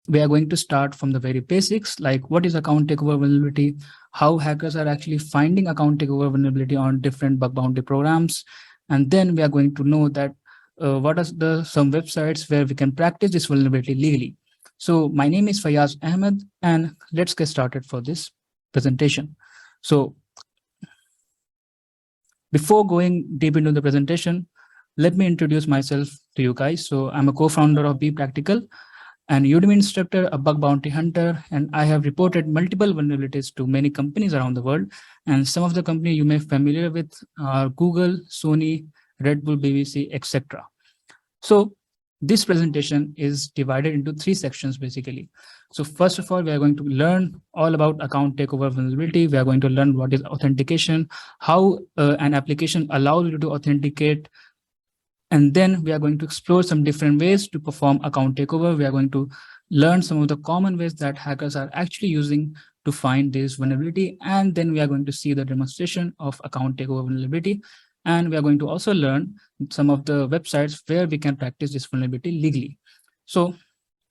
We are going to start from the very basics, like what is account takeover vulnerability, how hackers are actually finding account takeover vulnerability on different bug bounty programs. And then we are going to know that what are the some websites where we can practice this vulnerability legally. So my name is Faiyaz Ahmed, and let's get started for this presentation. So before going deep into the presentation, let me introduce myself to you guys. So I'm a co-founder of Be Practical, an Udemy instructor, a bug bounty hunter, and I have reported multiple vulnerabilities to many companies around the world. And some of the companies you may be familiar with are Google, Sony, Red Bull, BBC, etc. So this presentation is divided into three sections basically. So first of all, we are going to learn all about account takeover vulnerability. We are going to learn what is authentication, how an application allows you to authenticate, and then we are going to explore some different ways to perform account takeover. We are going to learn some of the common ways that hackers are actually using to find this vulnerability. And then we are going to see the demonstration of account takeover vulnerability. And we are going to also learn some of the websites where we can practice this vulnerability legally. So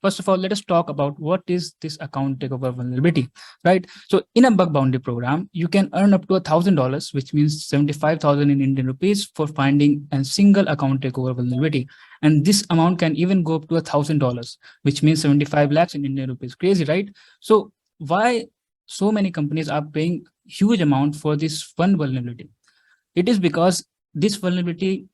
first of all, let us talk about what is this account takeover vulnerability, right? So in a bug bounty program, you can earn up to $1,000, which means 75,000 in Indian rupees, for finding a single account takeover vulnerability. And this amount can even go up to $1,000, which means 75 lakhs in Indian rupees. Crazy, right? So why so many companies are paying huge amount for this one vulnerability? It is because this vulnerability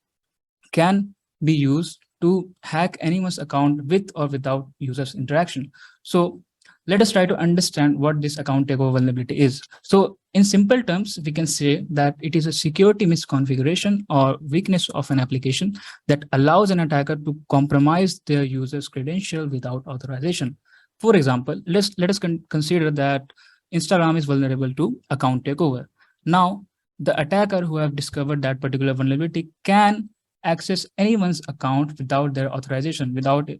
can be used to hack anyone's account with or without users interaction. So let us try to understand what this account takeover vulnerability is. So in simple terms, we can say that it is a security misconfiguration or weakness of an application that allows an attacker to compromise their user's credential without authorization. For example, let us consider that Instagram is vulnerable to account takeover. Now, the attacker who have discovered that particular vulnerability can access anyone's account without their authorization, without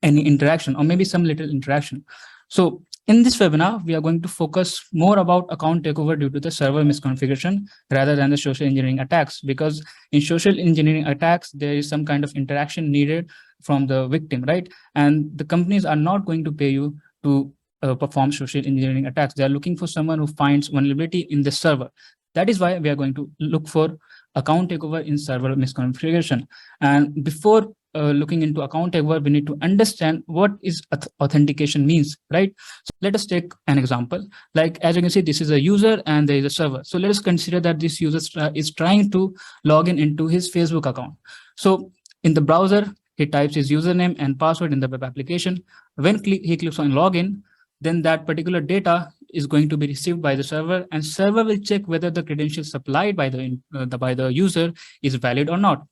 any interaction, or maybe some little interaction. So in this webinar, we are going to focus more about account takeover due to the server misconfiguration rather than the social engineering attacks, because in social engineering attacks, there is some kind of interaction needed from the victim, right? And the companies are not going to pay you to perform social engineering attacks. They are looking for someone who finds vulnerability in the server. That is why we are going to look for account takeover in server misconfiguration. And before looking into account takeover, we need to understand what is authentication means, right? So let us take an example. Like, as you can see, this is a user and there is a server. So let us consider that this user is trying to log in into his Facebook account. So in the browser, he types his username and password in the web application. When he clicks on login, then that particular data is going to be received by the server, and server will check whether the credentials supplied by the user is valid or not.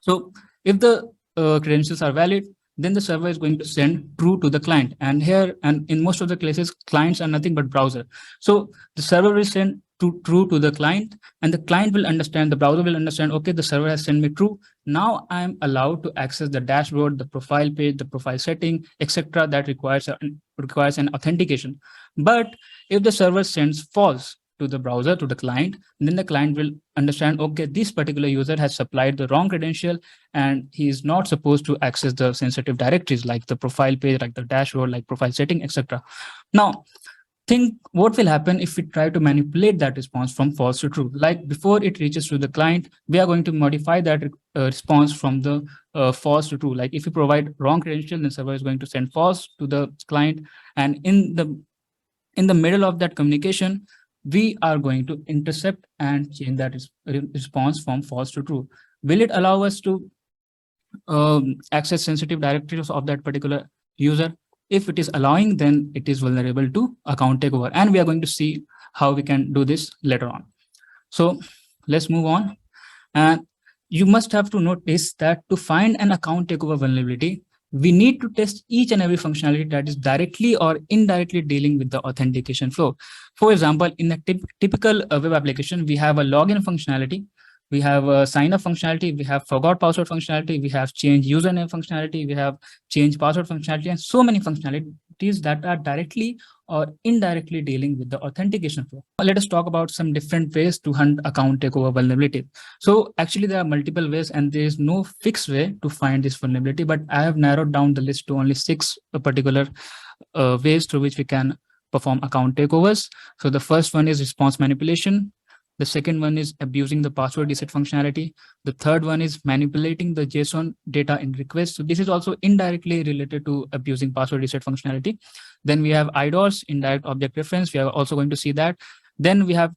So if the credentials are valid, then the server is going to send true to the client. And here, and in most of the cases, clients are nothing but browser. So the server will send true to the client, and the client will understand, the browser will understand, okay, the server has sent me true. Now I'm allowed to access the dashboard, the profile page, the profile setting, etc. that requires an authentication. But if the server sends false to the browser, to the client, then the client will understand, okay, this particular user has supplied the wrong credential and he is not supposed to access the sensitive directories like the profile page, like the dashboard, like profile setting, etc. Now, think what will happen if we try to manipulate that response from false to true. Like, before it reaches to the client, we are going to modify that response from the false to true. Like, if you provide wrong credential, then server is going to send false to the client. And in the middle of that communication, we are going to intercept and change that response from false to true. Will it allow us to access sensitive directories of that particular user? If it is allowing, then it is vulnerable to account takeover. And we are going to see how we can do this later on. So let's move on. And you must have to notice that to find an account takeover vulnerability, we need to test each and every functionality that is directly or indirectly dealing with the authentication flow. For example, in a typical web application, we have a login functionality, we have a sign up functionality, we have forgot password functionality, we have change username functionality, we have change password functionality, and so many functionality vulnerabilities that are directly or indirectly dealing with the authentication flow. Let us talk about some different ways to hunt account takeover vulnerability. So actually there are multiple ways and there is no fixed way to find this vulnerability, but I have narrowed down the list to only 6 particular ways through which we can perform account takeovers. So the first one is response manipulation. The second one is abusing the password reset functionality. The third one is manipulating the JSON data in request. So this is also indirectly related to abusing password reset functionality. Then we have IDORs, indirect object reference. We are also going to see that. Then we have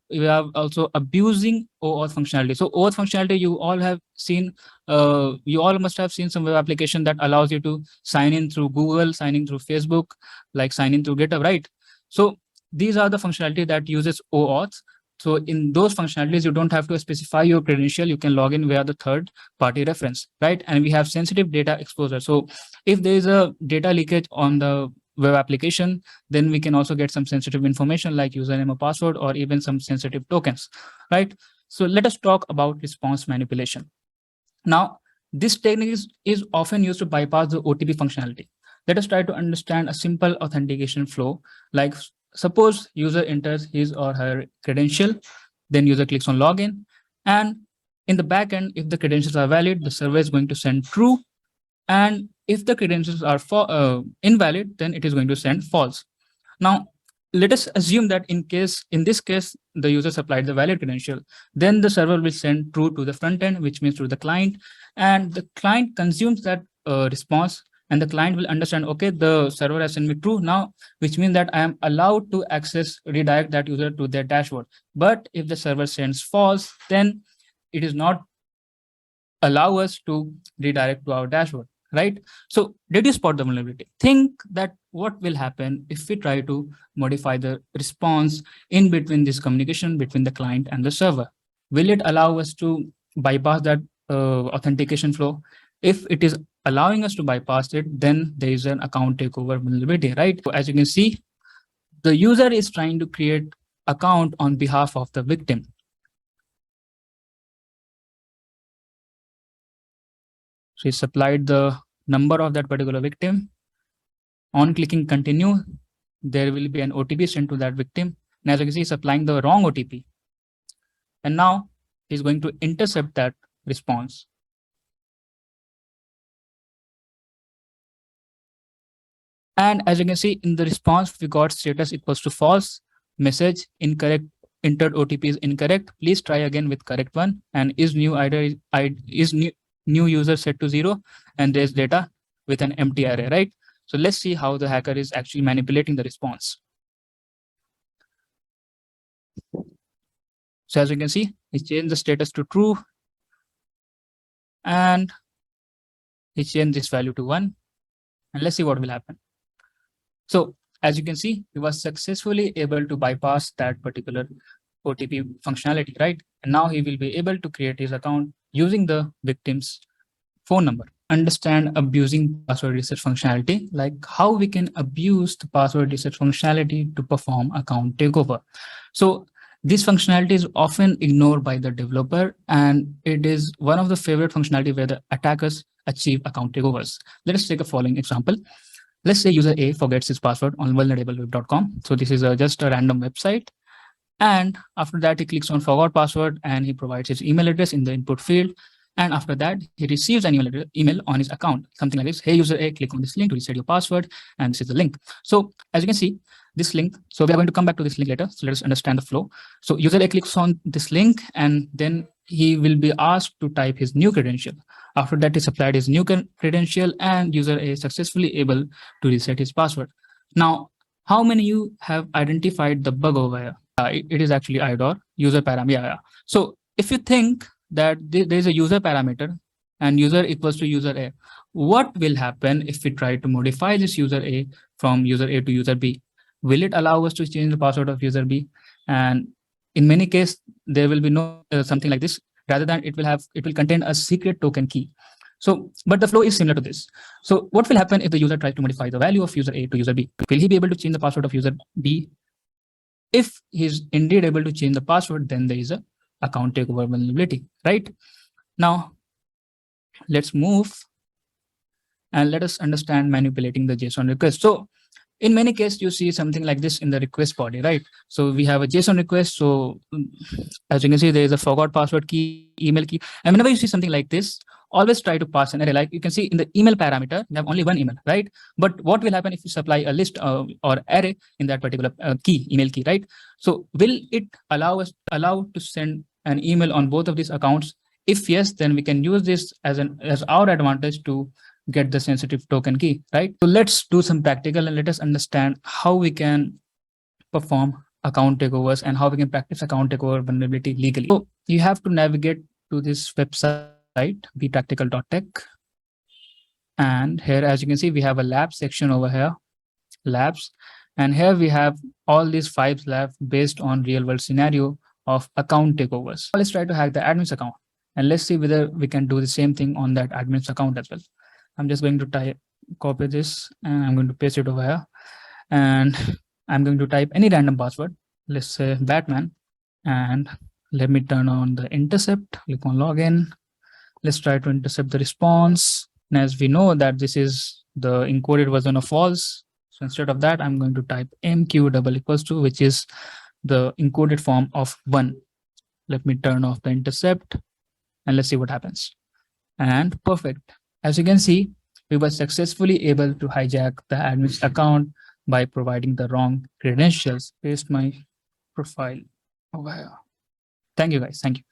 also abusing OAuth functionality. So OAuth functionality, you all have seen, you all must have seen some web application that allows you to sign in through Google, sign in through Facebook, like sign in through GitHub, right? So these are the functionality that uses OAuth. So in those functionalities, you don't have to specify your credential. You can log in via the third party reference, right? And we have sensitive data exposure. So if there is a data leakage on the web application, then we can also get some sensitive information like username or password, or even some sensitive tokens, right? So let us talk about response manipulation. Now, this technique is often used to bypass the OTP functionality. Let us try to understand a simple authentication flow. Like suppose user enters his or her credential, then user clicks on login, and in the backend, if the credentials are valid, the server is going to send true, and if the credentials are invalid, then it is going to send false. Now, let us assume that in this case, the user supplied the valid credential, then the server will send true to the front end, which means to the client, and the client consumes that response, and the client will understand, okay, the server has sent me true now, which means that I am allowed to redirect that user to their dashboard. But if the server sends false, then it is not allow us to redirect to our dashboard, right? So did you spot the vulnerability? Think that what will happen if we try to modify the response in between this communication between the client and the server? Will it allow us to bypass that authentication flow? If it is allowing us to bypass it, then there is an account takeover vulnerability, right? So as you can see, the user is trying to create account on behalf of the victim. So he supplied the number of that particular victim. On clicking continue, there will be an OTP sent to that victim. And as you can see, he's applying the wrong OTP. And now he's going to intercept that response. And as you can see in the response, we got status equals to false, message incorrect, entered OTP is incorrect. Please try again with correct one. And is new new user set to 0, and there's data with an empty array, right? So let's see how the hacker is actually manipulating the response. So as you can see, he changed the status to true, and he changed this value to 1. And let's see what will happen. So as you can see, he was successfully able to bypass that particular OTP functionality, right? And now he will be able to create his account using the victim's phone number. Understand abusing password reset functionality, like how we can abuse the password reset functionality to perform account takeover. So this functionality is often ignored by the developer, and it is one of the favorite functionality where the attackers achieve account takeovers. Let us take a following example. Let's say user A forgets his password on vulnerableweb.com. So this is just a random website. And after that, he clicks on forgot password and he provides his email address in the input field. And after that, he receives an email on his account, something like this. Hey, user A, click on this link to reset your password. And this is the link. So as you can see, this link, so we are going to come back to this link later. So let us understand the flow. So user A clicks on this link, and then he will be asked to type his new credential. After that, he supplied his new credential, and user A is successfully able to reset his password. Now, how many of you have identified the bug over here? It is actually IDOR, user parameter. Yeah. So if you think that there is a user parameter and user equals to user A, what will happen if we try to modify this user A from user A to user B? Will it allow us to change the password of user B? And in many cases, there will be no something like this. Rather than it will contain a secret token key. So, but the flow is similar to this. So what will happen if the user tries to modify the value of user A to user B? Will he be able to change the password of user B? If he's indeed able to change the password, then there is a account takeover vulnerability, right? Now, let's move and let us understand manipulating the JSON request. So In many cases, you see something like this in the request body, right? So we have a JSON request. So as you can see, there is a forgot password key, email key. And whenever you see something like this, always try to pass an array. Like you can see in the email parameter, you have only one email, right? But what will happen if you supply a list or array in that particular key, email key, right? So will it allow to send an email on both of these accounts? If yes, then we can use this as our advantage to get the sensitive token key, right? So let's do some practical and let us understand how we can perform account takeovers and how we can practice account takeover vulnerability legally. So you have to navigate to this website, bepractical.tech. And here, as you can see, we have a lab section over here, labs. And here we have all these 5 labs based on real world scenario of account takeovers. Let's try to hack the admin's account and let's see whether we can do the same thing on that admin's account as well. I'm just going to copy this and I'm going to paste it over here. And I'm going to type any random password. Let's say Batman. And let me turn on the intercept, click on login. Let's try to intercept the response. And as we know that this is the encoded version of false. So instead of that, I'm going to type MQ double equals to, which is the encoded form of 1. Let me turn off the intercept and let's see what happens. And perfect. As you can see, we were successfully able to hijack the admin's account by providing the wrong credentials. Paste my profile over here. Thank you guys. Thank you.